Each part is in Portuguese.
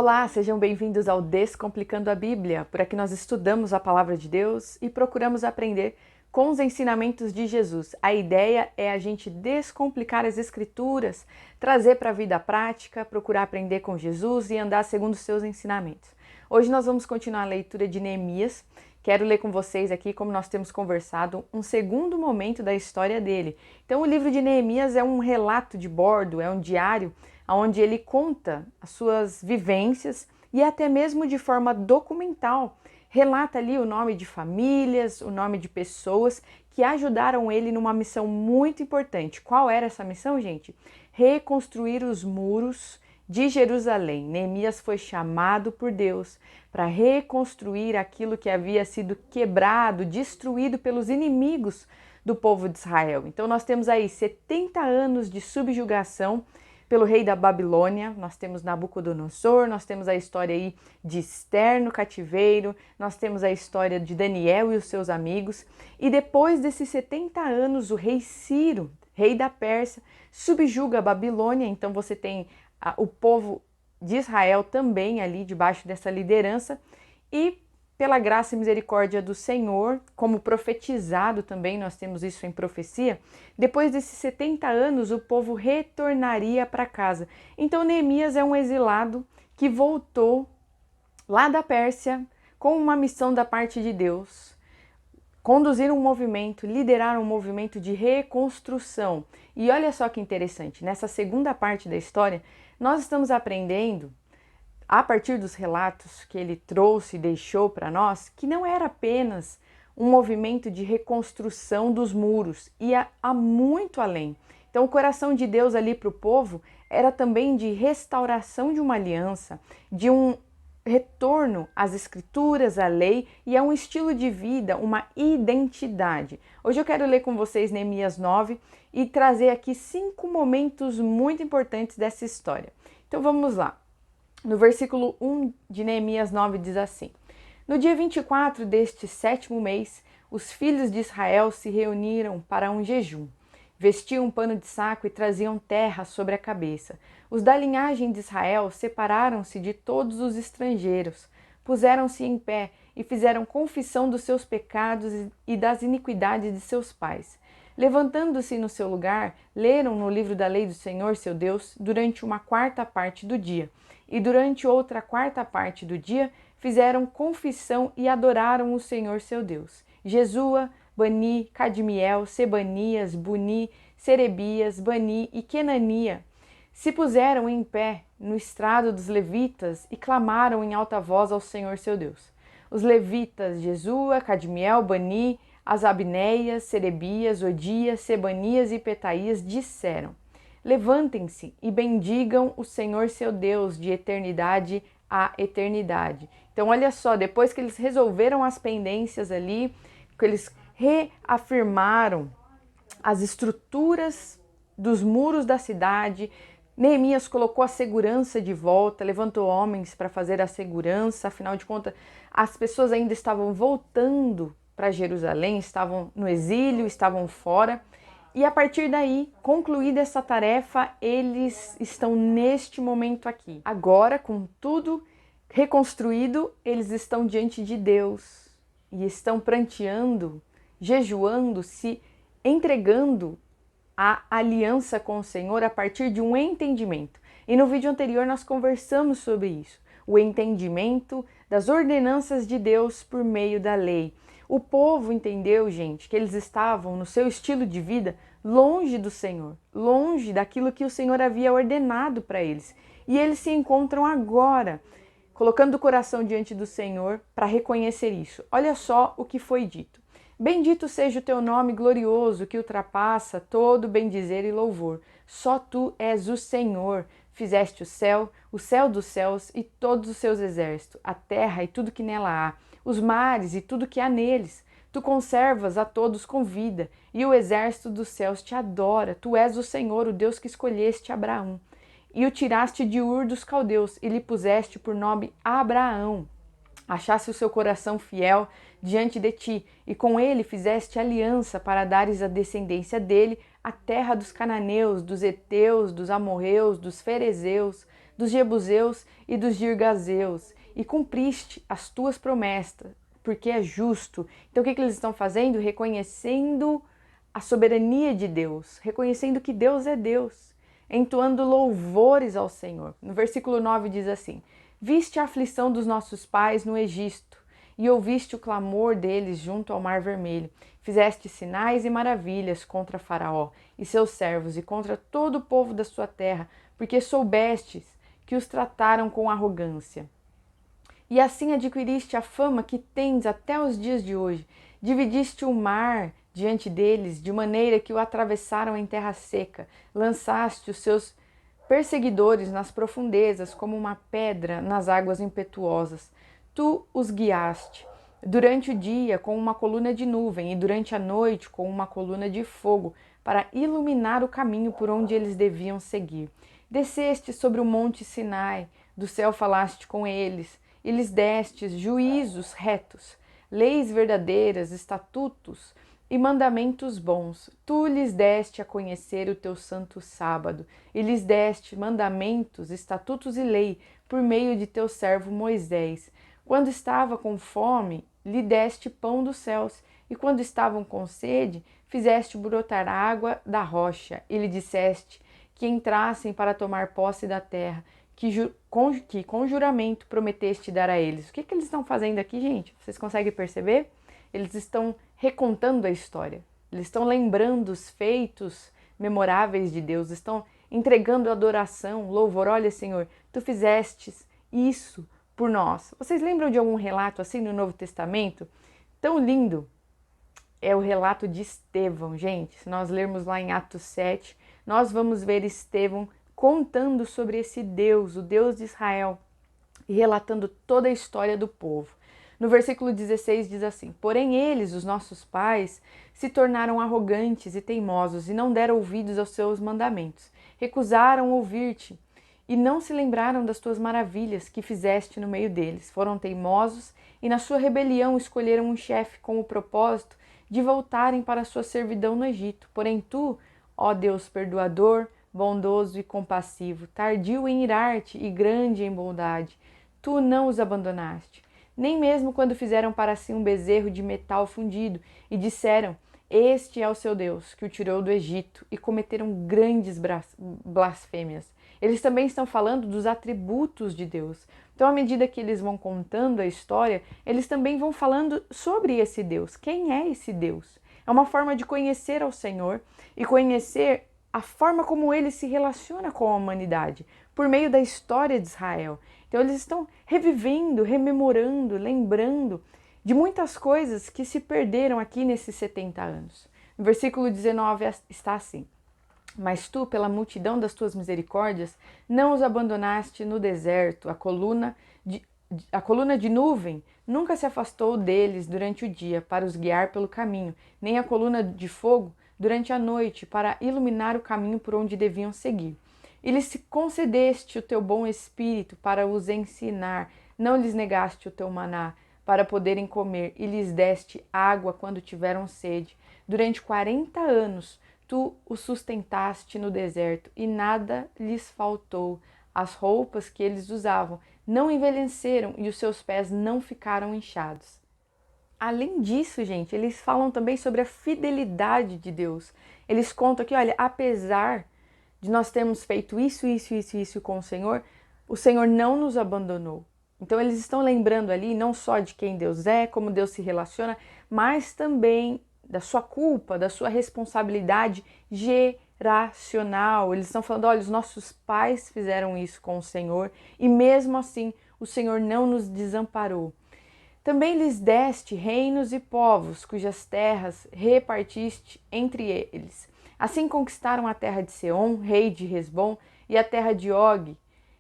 Olá, sejam bem-vindos ao Descomplicando a Bíblia. Por aqui nós estudamos a Palavra de Deus e procuramos aprender com os ensinamentos de Jesus. A ideia é a gente descomplicar as Escrituras, trazer para a vida prática, procurar aprender com Jesus e andar segundo os seus ensinamentos. Hoje nós vamos continuar a leitura de Neemias. Quero ler com vocês aqui, como nós temos conversado, um segundo momento da história dele. Então, o livro de Neemias é um relato de bordo, é um diário, onde ele conta as suas vivências e até mesmo de forma documental. Relata ali o nome de famílias, o nome de pessoas que ajudaram ele numa missão muito importante. Qual era essa missão, gente? Reconstruir os muros de Jerusalém. Neemias foi chamado por Deus para reconstruir aquilo que havia sido quebrado, destruído pelos inimigos do povo de Israel. Então nós temos aí 70 anos de subjugação pelo rei da Babilônia, nós temos Nabucodonosor, nós temos a história aí de Ester no cativeiro, nós temos a história de Daniel e os seus amigos, e depois desses 70 anos o rei Ciro, rei da Pérsia, subjuga a Babilônia, então você tem o povo de Israel também ali debaixo dessa liderança, e pela graça e misericórdia do Senhor, como profetizado também, nós temos isso em profecia, depois desses 70 anos o povo retornaria para casa. Então Neemias é um exilado que voltou lá da Pérsia com uma missão da parte de Deus, conduzir um movimento, liderar um movimento de reconstrução. E olha só que interessante, nessa segunda parte da história, nós estamos aprendendo a partir dos relatos que ele trouxe e deixou para nós, que não era apenas um movimento de reconstrução dos muros, ia a muito além. Então o coração de Deus ali para o povo era também de restauração de uma aliança, de um retorno às escrituras, à lei e a um estilo de vida, uma identidade. Hoje eu quero ler com vocês Neemias 9 e trazer aqui 5 momentos muito importantes dessa história. Então vamos lá. No versículo 1 de Neemias 9 diz assim: No dia 24 deste 7º mês, os filhos de Israel se reuniram para um jejum. Vestiam um pano de saco e traziam terra sobre a cabeça. Os da linhagem de Israel separaram-se de todos os estrangeiros, puseram-se em pé e fizeram confissão dos seus pecados e das iniquidades de seus pais. Levantando-se no seu lugar, leram no livro da lei do Senhor, seu Deus, durante uma quarta parte do dia. E durante outra quarta parte do dia, fizeram confissão e adoraram o Senhor, seu Deus. Jesua, Bani, Cadmiel, Sebanias, Buni, Serebias, Bani e Kenania se puseram em pé no estrado dos levitas e clamaram em alta voz ao Senhor, seu Deus. Os levitas Jesua, Cadmiel, Bani, Asabneias, Serebias, Odias, Sebanias e Petaías disseram: Levantem-se e bendigam o Senhor seu Deus de eternidade a eternidade. Então olha só, depois que eles resolveram as pendências ali, que eles reafirmaram as estruturas dos muros da cidade, Neemias colocou a segurança de volta, levantou homens para fazer a segurança, afinal de contas as pessoas ainda estavam voltando para Jerusalém, estavam no exílio, estavam fora. E a partir daí, concluída essa tarefa, eles estão neste momento aqui. Agora, com tudo reconstruído, eles estão diante de Deus e estão pranteando, jejuando, se entregando à aliança com o Senhor a partir de um entendimento. E no vídeo anterior nós conversamos sobre isso, o entendimento das ordenanças de Deus por meio da lei. O povo entendeu, gente, que eles estavam no seu estilo de vida longe do Senhor, longe daquilo que o Senhor havia ordenado para eles. E eles se encontram agora, colocando o coração diante do Senhor para reconhecer isso. Olha só o que foi dito. Bendito seja o teu nome glorioso, que ultrapassa todo bendizer e louvor. Só tu és o Senhor. Fizeste o céu dos céus e todos os seus exércitos, a terra e tudo que nela há, os mares e tudo que há neles. Tu conservas a todos com vida, e o exército dos céus te adora. Tu és o Senhor, o Deus que escolheste Abraão, e o tiraste de Ur dos caldeus, e lhe puseste por nome Abraão. Achaste o seu coração fiel diante de ti, e com ele fizeste aliança para dares à descendência dele a terra dos cananeus, dos heteus, dos amorreus, dos ferezeus, dos Jebuseus e dos Girgazeus, e cumpriste as tuas promessas, porque é justo. Então o que eles estão fazendo? Reconhecendo a soberania de Deus, reconhecendo que Deus é Deus, entoando louvores ao Senhor. No versículo 9 diz assim: Viste a aflição dos nossos pais no Egito, e ouviste o clamor deles junto ao Mar Vermelho. Fizeste sinais e maravilhas contra Faraó e seus servos e contra todo o povo da sua terra, porque soubestes que os trataram com arrogância. E assim adquiriste a fama que tens até os dias de hoje. Dividiste o mar diante deles, de maneira que o atravessaram em terra seca. Lançaste os seus perseguidores nas profundezas, como uma pedra nas águas impetuosas. Tu os guiaste durante o dia com uma coluna de nuvem e durante a noite com uma coluna de fogo, para iluminar o caminho por onde eles deviam seguir. Desceste sobre o monte Sinai, do céu falaste com eles, e lhes destes juízos retos, leis verdadeiras, estatutos e mandamentos bons. Tu lhes deste a conhecer o teu santo sábado, e lhes deste mandamentos, estatutos e lei, por meio de teu servo Moisés. Quando estava com fome, lhe deste pão dos céus, e quando estavam com sede, fizeste brotar água da rocha, e lhe disseste que entrassem para tomar posse da terra, que com juramento prometeste dar a eles. O que eles estão fazendo aqui, gente? Vocês conseguem perceber? Eles estão recontando a história, eles estão lembrando os feitos memoráveis de Deus, estão entregando adoração, louvor. Olha, Senhor, tu fizestes isso por nós. Vocês lembram de algum relato assim no Novo Testamento? Tão lindo é o relato de Estevão, gente. Se nós lermos lá em Atos 7, nós vamos ver Estevão contando sobre esse Deus, o Deus de Israel, e relatando toda a história do povo. No versículo 16 diz assim: Porém eles, os nossos pais, se tornaram arrogantes e teimosos e não deram ouvidos aos seus mandamentos. Recusaram ouvir-te e não se lembraram das tuas maravilhas que fizeste no meio deles. Foram teimosos e na sua rebelião escolheram um chefe com o propósito de voltarem para a sua servidão no Egito. Porém tu, ó Deus perdoador, bondoso e compassivo, tardio em irar-te e grande em bondade, tu não os abandonaste, nem mesmo quando fizeram para si um bezerro de metal fundido e disseram: Este é o seu Deus, que o tirou do Egito, e cometeram grandes blasfêmias. Eles também estão falando dos atributos de Deus. Então, à medida que eles vão contando a história, eles também vão falando sobre esse Deus. Quem é esse Deus? É uma forma de conhecer ao Senhor e conhecer a forma como ele se relaciona com a humanidade, por meio da história de Israel. Então eles estão revivendo, rememorando, lembrando de muitas coisas que se perderam aqui nesses 70 anos. No versículo 19 está assim: Mas tu, pela multidão das tuas misericórdias, não os abandonaste no deserto. A coluna de nuvem nunca se afastou deles durante o dia para os guiar pelo caminho, nem a coluna de fogo durante a noite para iluminar o caminho por onde deviam seguir. E lhes concedeste o teu bom espírito para os ensinar, não lhes negaste o teu maná para poderem comer, e lhes deste água quando tiveram sede. Durante 40 anos tu os sustentaste no deserto, e nada lhes faltou. As roupas que eles usavam não envelheceram, e os seus pés não ficaram inchados. Além disso, gente, eles falam também sobre a fidelidade de Deus. Eles contam que, olha, apesar de nós termos feito isso com o Senhor não nos abandonou. Então eles estão lembrando ali não só de quem Deus é, como Deus se relaciona, mas também da sua culpa, da sua responsabilidade geracional. Eles estão falando, olha, os nossos pais fizeram isso com o Senhor e mesmo assim o Senhor não nos desamparou. Também lhes deste reinos e povos, cujas terras repartiste entre eles. Assim conquistaram a terra de Seom, rei de Hesbom, e a terra de Og,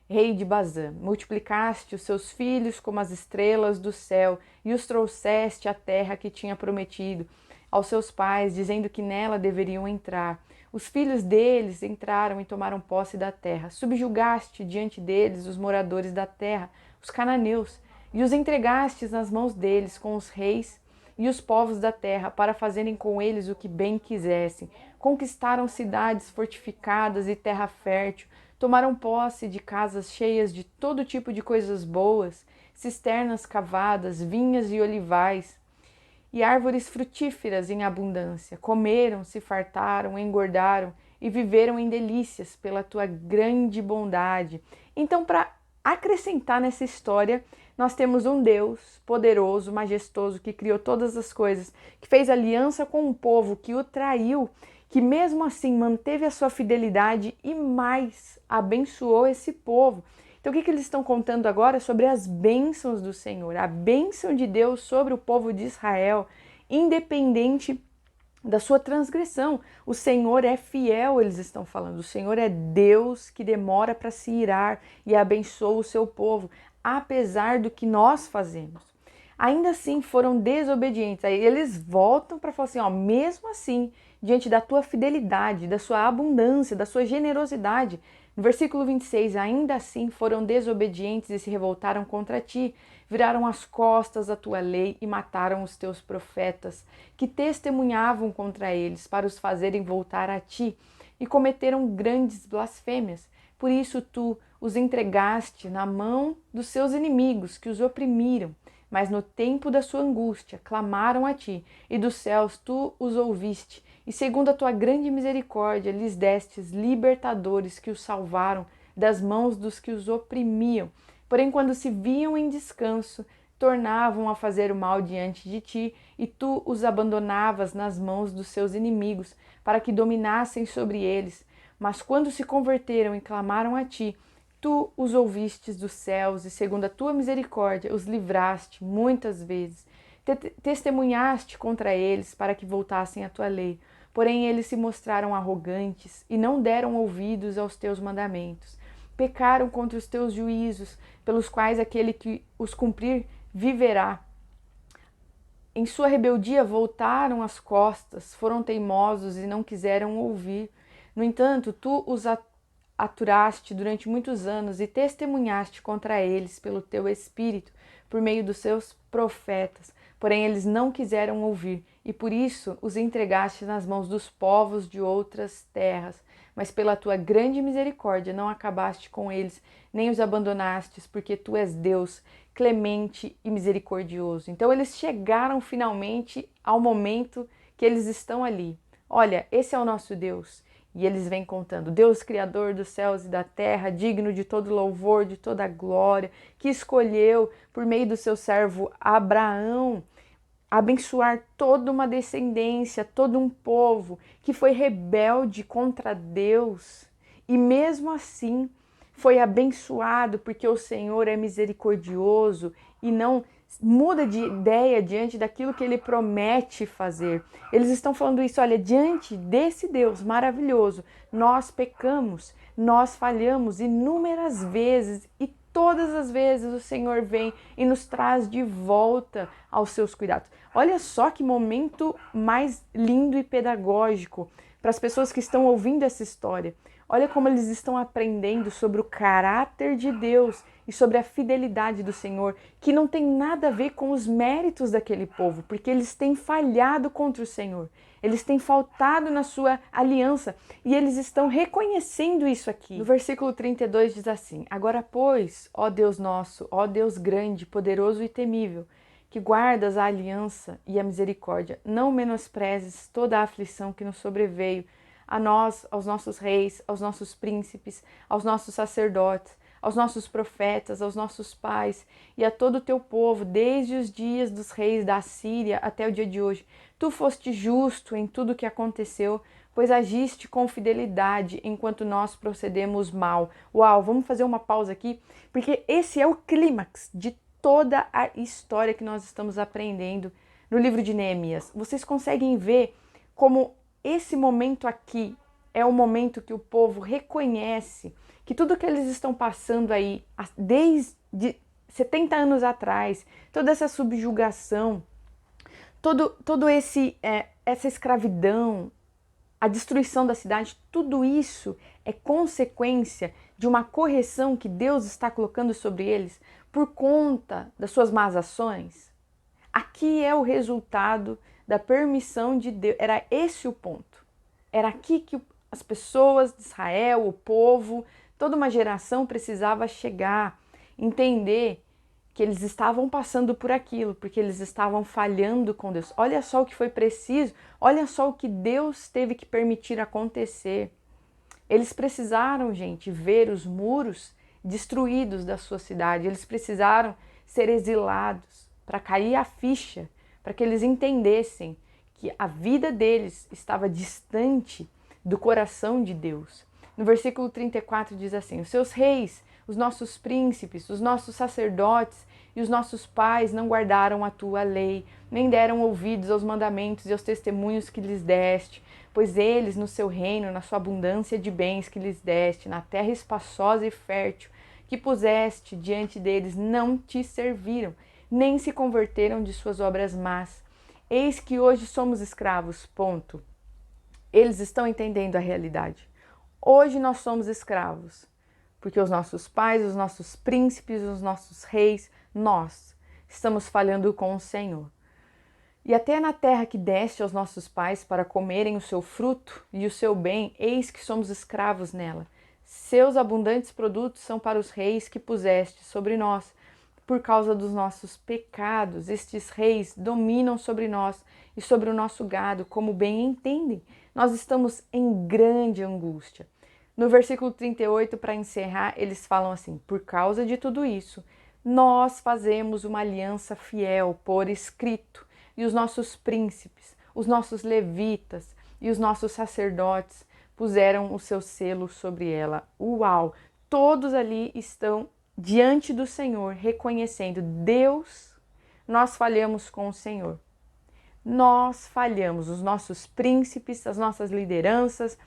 rei de Bazã. Multiplicaste os seus filhos como as estrelas do céu, e os trouxeste à terra que tinha prometido aos seus pais, dizendo que nela deveriam entrar. Os filhos deles entraram e tomaram posse da terra. Subjugaste diante deles os moradores da terra, os cananeus, e os entregastes nas mãos deles com os reis e os povos da terra, para fazerem com eles o que bem quisessem. Conquistaram cidades fortificadas e terra fértil, Tomaram posse de casas cheias de todo tipo de coisas boas, cisternas cavadas, vinhas e olivais, e árvores frutíferas em abundância. Comeram, se fartaram, engordaram e viveram em delícias pela tua grande bondade. Então, para acrescentar nessa história, nós temos um Deus poderoso, majestoso, que criou todas as coisas, que fez aliança com um povo que o traiu, que mesmo assim manteve a sua fidelidade e mais abençoou esse povo. Então, o que eles estão contando agora? Sobre as bênçãos do Senhor, a bênção de Deus sobre o povo de Israel, independente da sua transgressão. O Senhor é fiel, eles estão falando. O Senhor é Deus que demora para se irar e abençoa o seu povo, apesar do que nós fazemos. Ainda assim foram desobedientes. Aí eles voltam para falar assim, ó, mesmo assim, diante da tua fidelidade, da sua abundância, da sua generosidade. No versículo 26, ainda assim foram desobedientes e se revoltaram contra ti, viraram as costas à tua lei e mataram os teus profetas, que testemunhavam contra eles para os fazerem voltar a ti, e cometeram grandes blasfêmias. Por isso tu os entregaste na mão dos seus inimigos, que os oprimiram. Mas no tempo da sua angústia clamaram a ti, e dos céus tu os ouviste, e segundo a tua grande misericórdia lhes destes libertadores que os salvaram das mãos dos que os oprimiam. Porém, quando se viam em descanso, tornavam a fazer o mal diante de ti, e tu os abandonavas nas mãos dos seus inimigos, para que dominassem sobre eles. Mas quando se converteram e clamaram a ti, tu os ouvistes dos céus e, segundo a tua misericórdia, os livraste muitas vezes. Testemunhaste contra eles para que voltassem à tua lei. Porém, eles se mostraram arrogantes e não deram ouvidos aos teus mandamentos. Pecaram contra os teus juízos, pelos quais aquele que os cumprir viverá. Em sua rebeldia voltaram as costas, foram teimosos e não quiseram ouvir. No entanto, tu os aturaste durante muitos anos e testemunhaste contra eles pelo teu espírito, por meio dos seus profetas. Porém, eles não quiseram ouvir, e por isso os entregaste nas mãos dos povos de outras terras. Mas pela tua grande misericórdia não acabaste com eles, nem os abandonastes, porque tu és Deus, clemente e misericordioso. Então eles chegaram finalmente ao momento que eles estão ali. Olha, esse é o nosso Deus. E eles vêm contando, Deus criador dos céus e da terra, digno de todo louvor, de toda glória, que escolheu, por meio do seu servo Abraão, abençoar toda uma descendência, todo um povo que foi rebelde contra Deus. E mesmo assim foi abençoado, porque o Senhor é misericordioso e não muda de ideia diante daquilo que ele promete fazer. Eles estão falando isso, olha, diante desse Deus maravilhoso, nós pecamos, nós falhamos inúmeras vezes e todas as vezes o Senhor vem e nos traz de volta aos seus cuidados. Olha só que momento mais lindo e pedagógico para as pessoas que estão ouvindo essa história. Olha como eles estão aprendendo sobre o caráter de Deus e sobre a fidelidade do Senhor, que não tem nada a ver com os méritos daquele povo, porque eles têm falhado contra o Senhor. Eles têm faltado na sua aliança e eles estão reconhecendo isso aqui. No versículo 32 diz assim: Agora, pois, ó Deus nosso, ó Deus grande, poderoso e temível, que guardas a aliança e a misericórdia, não menosprezes toda a aflição que nos sobreveio, a nós, aos nossos reis, aos nossos príncipes, aos nossos sacerdotes, aos nossos profetas, aos nossos pais e a todo o teu povo, desde os dias dos reis da Assíria até o dia de hoje. Tu foste justo em tudo o que aconteceu, pois agiste com fidelidade enquanto nós procedemos mal. Uau, vamos fazer uma pausa aqui, porque esse é o clímax de toda a história que nós estamos aprendendo no livro de Neemias. Vocês conseguem ver como esse momento aqui é o momento que o povo reconhece que tudo que eles estão passando aí, desde 70 anos atrás, toda essa subjugação, todo essa escravidão, a destruição da cidade, tudo isso é consequência de uma correção que Deus está colocando sobre eles por conta das suas más ações. Aqui é o resultado da permissão de Deus. Era esse o ponto. Era aqui que as pessoas de Israel, o povo, Toda uma geração precisava chegar, entender que eles estavam passando por aquilo, porque eles estavam falhando com Deus. Olha só o que foi preciso, olha só o que Deus teve que permitir acontecer. Eles precisaram, gente, ver os muros destruídos da sua cidade, eles precisaram ser exilados para cair a ficha, para que eles entendessem que a vida deles estava distante do coração de Deus. No versículo 34 diz assim: os seus reis, os nossos príncipes, os nossos sacerdotes e os nossos pais não guardaram a tua lei, nem deram ouvidos aos mandamentos e aos testemunhos que lhes deste, pois eles, no seu reino, na sua abundância de bens que lhes deste, na terra espaçosa e fértil que puseste diante deles, não te serviram, nem se converteram de suas obras más. Eis que hoje somos escravos, ponto. Eles estão entendendo a realidade. Hoje nós somos escravos, porque os nossos pais, os nossos príncipes, os nossos reis, nós estamos falhando com o Senhor. E até na terra que deste aos nossos pais para comerem o seu fruto e o seu bem, eis que somos escravos nela. Seus abundantes produtos são para os reis que puseste sobre nós. Por causa dos nossos pecados, estes reis dominam sobre nós e sobre o nosso gado, como bem entendem. Nós estamos em grande angústia. No versículo 38, para encerrar, eles falam assim: por causa de tudo isso, nós fazemos uma aliança fiel por escrito, e os nossos príncipes, os nossos levitas e os nossos sacerdotes puseram o seu selo sobre ela. Uau! Todos ali estão diante do Senhor, reconhecendo: Deus, nós falhamos com o Senhor. Nós falhamos, os nossos príncipes, as nossas lideranças,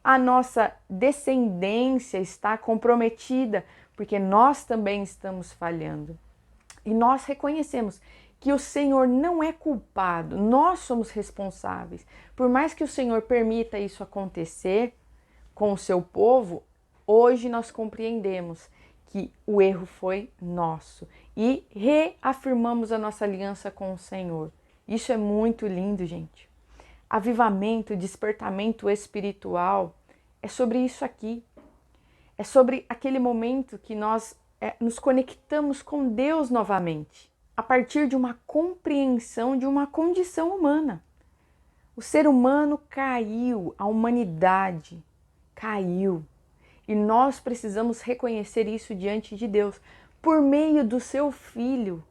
a nossa descendência está comprometida, porque nós também estamos falhando. E nós reconhecemos que o Senhor não é culpado, nós somos responsáveis. Por mais que o Senhor permita isso acontecer com o seu povo, hoje nós compreendemos que o erro foi nosso e reafirmamos a nossa aliança com o Senhor. Isso é muito lindo, gente. Avivamento, despertamento espiritual é sobre isso aqui. É sobre aquele momento que nós nos conectamos com Deus novamente, a partir de uma compreensão de uma condição humana. O ser humano caiu, a humanidade caiu. E nós precisamos reconhecer isso diante de Deus. Por meio do seu Filho,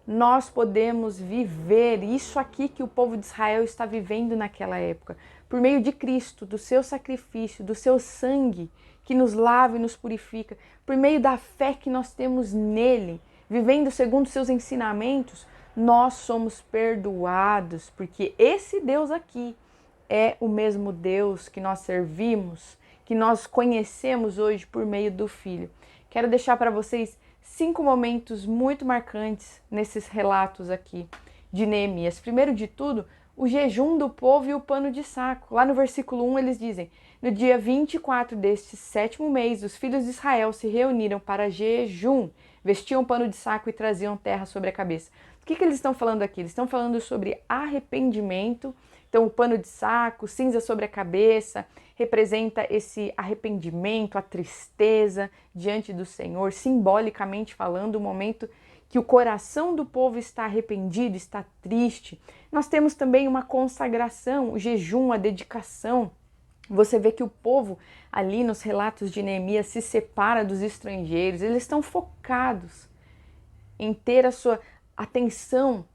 nós podemos viver isso aqui que o povo de Israel está vivendo naquela época. Por meio de Cristo, do seu sacrifício, do seu sangue, que nos lava e nos purifica. Por meio da fé que nós temos nele, vivendo segundo seus ensinamentos, nós somos perdoados. Porque esse Deus aqui é o mesmo Deus que nós servimos, que nós conhecemos hoje por meio do Filho. Quero deixar para vocês 5 momentos muito marcantes nesses relatos aqui de Neemias. Primeiro de tudo, o jejum do povo e o pano de saco. Lá no versículo 1 eles dizem: no dia 24 deste 7º mês, os filhos de Israel se reuniram para jejum, vestiam pano de saco e traziam terra sobre a cabeça. O que eles estão falando aqui? Eles estão falando sobre arrependimento. Então, o pano de saco, cinza sobre a cabeça, representa esse arrependimento, a tristeza diante do Senhor, simbolicamente falando, o momento que o coração do povo está arrependido, está triste. Nós temos também uma consagração, o jejum, a dedicação. Você vê que o povo ali nos relatos de Neemias se separa dos estrangeiros, eles estão focados em ter a sua atenção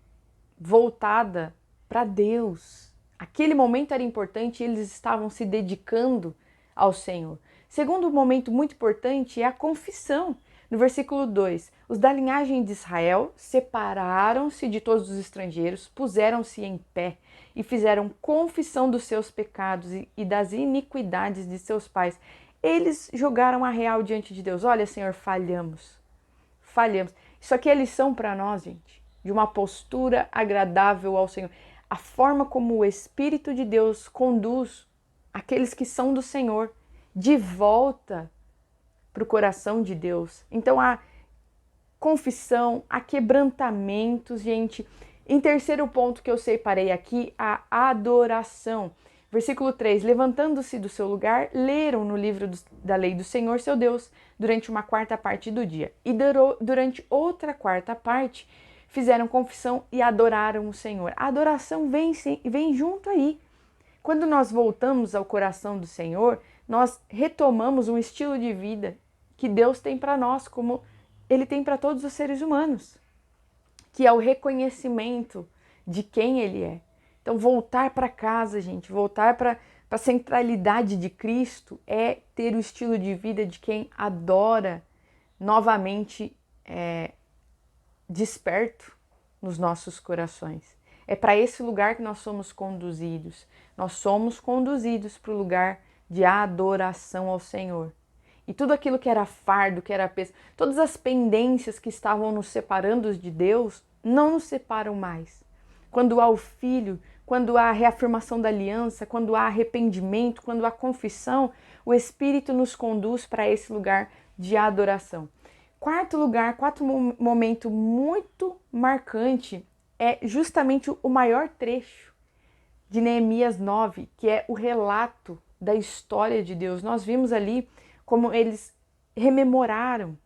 voltada para Deus. Aquele momento era importante e eles estavam se dedicando ao Senhor. Segundo momento muito importante é a confissão. No versículo 2, os da linhagem de Israel separaram-se de todos os estrangeiros, puseram-se em pé e fizeram confissão dos seus pecados e das iniquidades de seus pais. Eles jogaram a real diante de Deus. Olha, Senhor, falhamos. Isso aqui é lição para nós, gente, de uma postura agradável ao Senhor. A forma como o Espírito de Deus conduz aqueles que são do Senhor de volta para o coração de Deus. Então, há confissão, há quebrantamentos, gente. Em terceiro ponto que eu separei aqui, a adoração. Versículo 3: levantando-se do seu lugar, leram no livro da lei do Senhor, seu Deus, durante uma quarta parte do dia. E durante outra quarta parte, fizeram confissão e adoraram o Senhor. A adoração vem junto aí. Quando nós voltamos ao coração do Senhor, nós retomamos um estilo de vida que Deus tem para nós, como Ele tem para todos os seres humanos, que é o reconhecimento de quem Ele é. Então, voltar para casa, gente, voltar para a centralidade de Cristo é ter o estilo de vida de quem adora novamente desperto nos nossos corações. É para esse lugar que nós somos conduzidos. Nós somos conduzidos para o lugar de adoração ao Senhor. E tudo aquilo que era fardo, que era peso, todas as pendências que estavam nos separando de Deus, não nos separam mais. Quando há o Filho, quando há a reafirmação da aliança, quando há arrependimento, quando há confissão, o Espírito nos conduz para esse lugar de adoração. Quarto momento muito marcante é justamente o maior trecho de Neemias 9, que é o relato da história de Deus. Nós vimos ali como eles rememoraram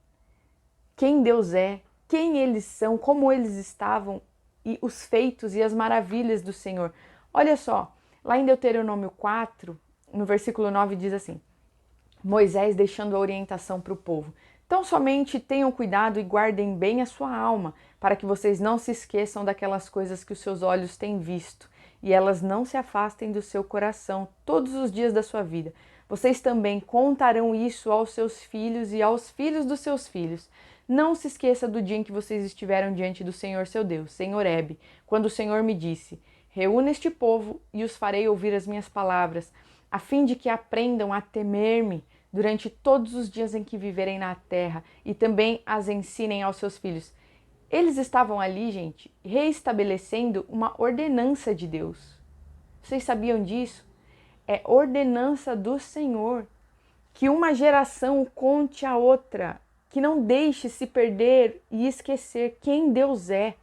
quem Deus é, quem eles são, como eles estavam e os feitos e as maravilhas do Senhor. Olha só, lá em Deuteronômio 4, no versículo 9 diz assim: Moisés deixando a orientação para o povo. Então somente tenham cuidado e guardem bem a sua alma, para que vocês não se esqueçam daquelas coisas que os seus olhos têm visto, e elas não se afastem do seu coração todos os dias da sua vida. Vocês também contarão isso aos seus filhos e aos filhos dos seus filhos. Não se esqueça do dia em que vocês estiveram diante do Senhor seu Deus, em Horebe, quando o Senhor me disse: reúna este povo e os farei ouvir as minhas palavras, a fim de que aprendam a temer-me durante todos os dias em que viverem na terra, e também as ensinem aos seus filhos. Eles estavam ali, gente, reestabelecendo uma ordenança de Deus. Vocês sabiam disso? É ordenança do Senhor, que uma geração conte a outra, que não deixe se perder e esquecer quem Deus é.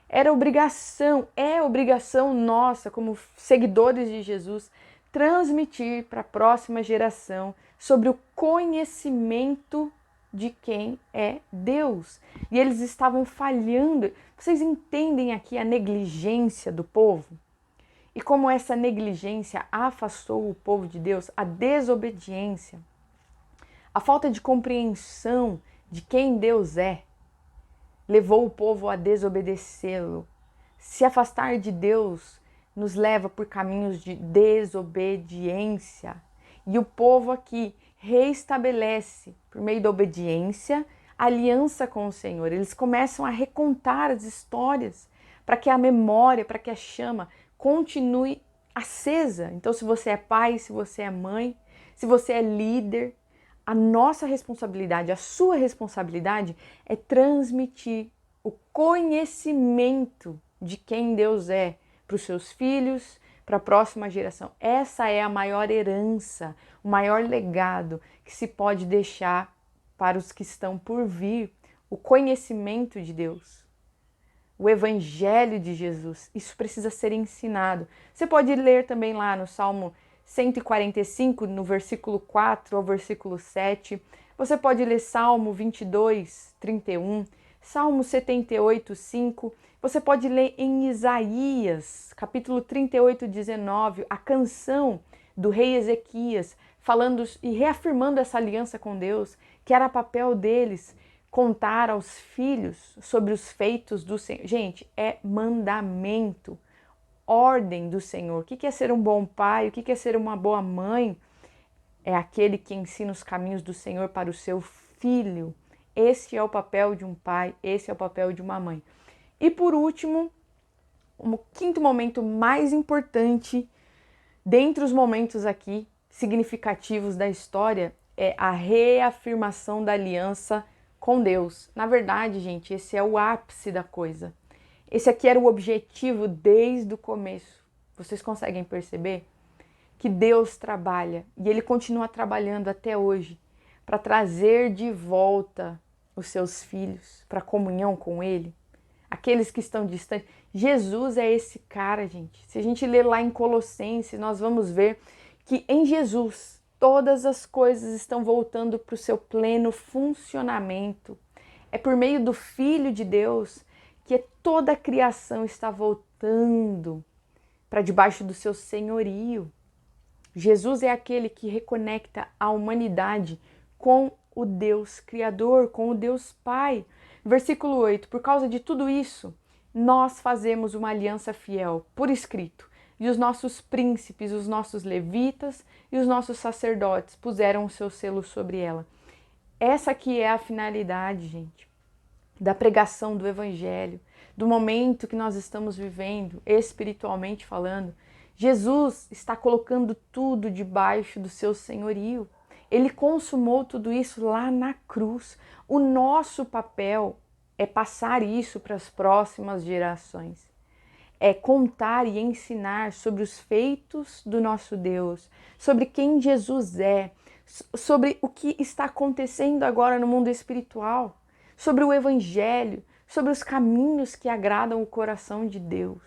É obrigação nossa, como seguidores de Jesus, transmitir para a próxima geração sobre o conhecimento de quem é Deus. E eles estavam falhando. Vocês entendem aqui a negligência do povo? E como essa negligência afastou o povo de Deus, a desobediência, a falta de compreensão de quem Deus é, levou o povo a desobedecê-lo. Se afastar de Deus nos leva por caminhos de desobediência. E o povo aqui reestabelece, por meio da obediência, aliança com o Senhor. Eles começam a recontar as histórias para que a memória, para que a chama continue acesa. Então, se você é pai, se você é mãe, se você é líder, a nossa responsabilidade, a sua responsabilidade é transmitir o conhecimento de quem Deus é para os seus filhos, para a próxima geração. Essa é a maior herança, o maior legado que se pode deixar para os que estão por vir, o conhecimento de Deus, o Evangelho de Jesus. Isso precisa ser ensinado. Você pode ler também lá no Salmo 145, no versículo 4 ao versículo 7. Você pode ler Salmo 22, 31, Salmo 78, 5. Você pode ler em Isaías, capítulo 38, 19, a canção do rei Ezequias, falando e reafirmando essa aliança com Deus, que era papel deles contar aos filhos sobre os feitos do Senhor. Gente, é mandamento, ordem do Senhor. O que é ser um bom pai? O que é ser uma boa mãe? É aquele que ensina os caminhos do Senhor para o seu filho. Esse é o papel de um pai, esse é o papel de uma mãe. E por último, o quinto momento mais importante, dentre os momentos aqui significativos da história, é a reafirmação da aliança com Deus. Na verdade, gente, esse é o ápice da coisa. Esse aqui era o objetivo desde o começo. Vocês conseguem perceber que Deus trabalha e Ele continua trabalhando até hoje para trazer de volta os seus filhos para a comunhão com Ele. aqueles que estão distantes. Jesus é esse cara, gente. Se a gente ler lá em Colossenses, nós vamos ver que em Jesus todas as coisas estão voltando para o seu pleno funcionamento. É por meio do Filho de Deus que toda a criação está voltando para debaixo do seu senhorio. Jesus é aquele que reconecta a humanidade com o Deus Criador, com o Deus Pai. Versículo 8, por causa de tudo isso, nós fazemos uma aliança fiel, por escrito, e os nossos príncipes, os nossos levitas e os nossos sacerdotes puseram o seu selo sobre ela. Essa aqui é a finalidade, gente, da pregação do Evangelho, do momento que nós estamos vivendo, espiritualmente falando. Jesus está colocando tudo debaixo do seu senhorio. Ele consumou tudo isso lá na cruz. O nosso papel é passar isso para as próximas gerações. É contar e ensinar sobre os feitos do nosso Deus, sobre quem Jesus é, sobre o que está acontecendo agora no mundo espiritual, sobre o Evangelho, sobre os caminhos que agradam o coração de Deus.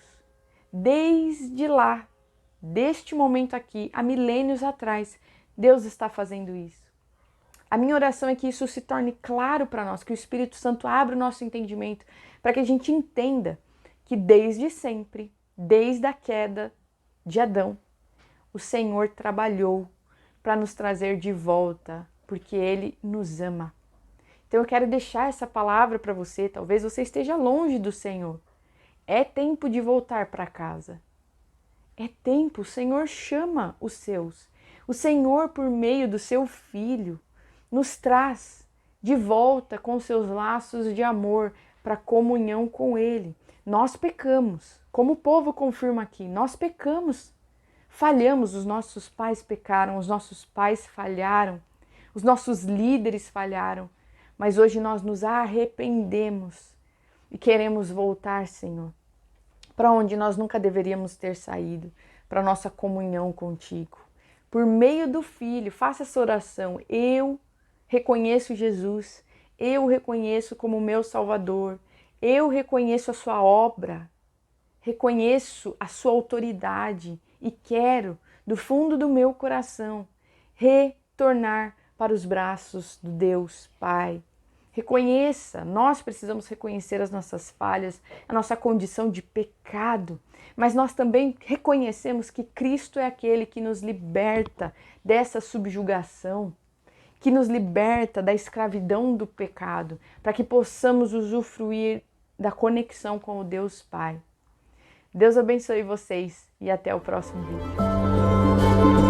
Desde lá, deste momento aqui, há milênios atrás, Deus está fazendo isso. A minha oração é que isso se torne claro para nós, que o Espírito Santo abra o nosso entendimento, para que a gente entenda que desde sempre, desde a queda de Adão, o Senhor trabalhou para nos trazer de volta, porque Ele nos ama. Então eu quero deixar essa palavra para você, talvez você esteja longe do Senhor. É tempo de voltar para casa. É tempo, o Senhor chama os seus. O Senhor, por meio do seu Filho, nos traz de volta com seus laços de amor para a comunhão com Ele. Nós pecamos, como o povo confirma aqui, nós pecamos, falhamos, os nossos pais pecaram, os nossos pais falharam, os nossos líderes falharam, mas hoje nós nos arrependemos e queremos voltar, Senhor, para onde nós nunca deveríamos ter saído, para a nossa comunhão contigo. Por meio do Filho, faça essa oração. Eu reconheço Jesus, eu reconheço como meu Salvador, eu reconheço a sua obra, reconheço a sua autoridade e quero, do fundo do meu coração, retornar para os braços do Deus Pai. Reconheça, nós precisamos reconhecer as nossas falhas, a nossa condição de pecado, mas nós também reconhecemos que Cristo é aquele que nos liberta dessa subjugação, que nos liberta da escravidão do pecado, para que possamos usufruir da conexão com o Deus Pai. Deus abençoe vocês e até o próximo vídeo.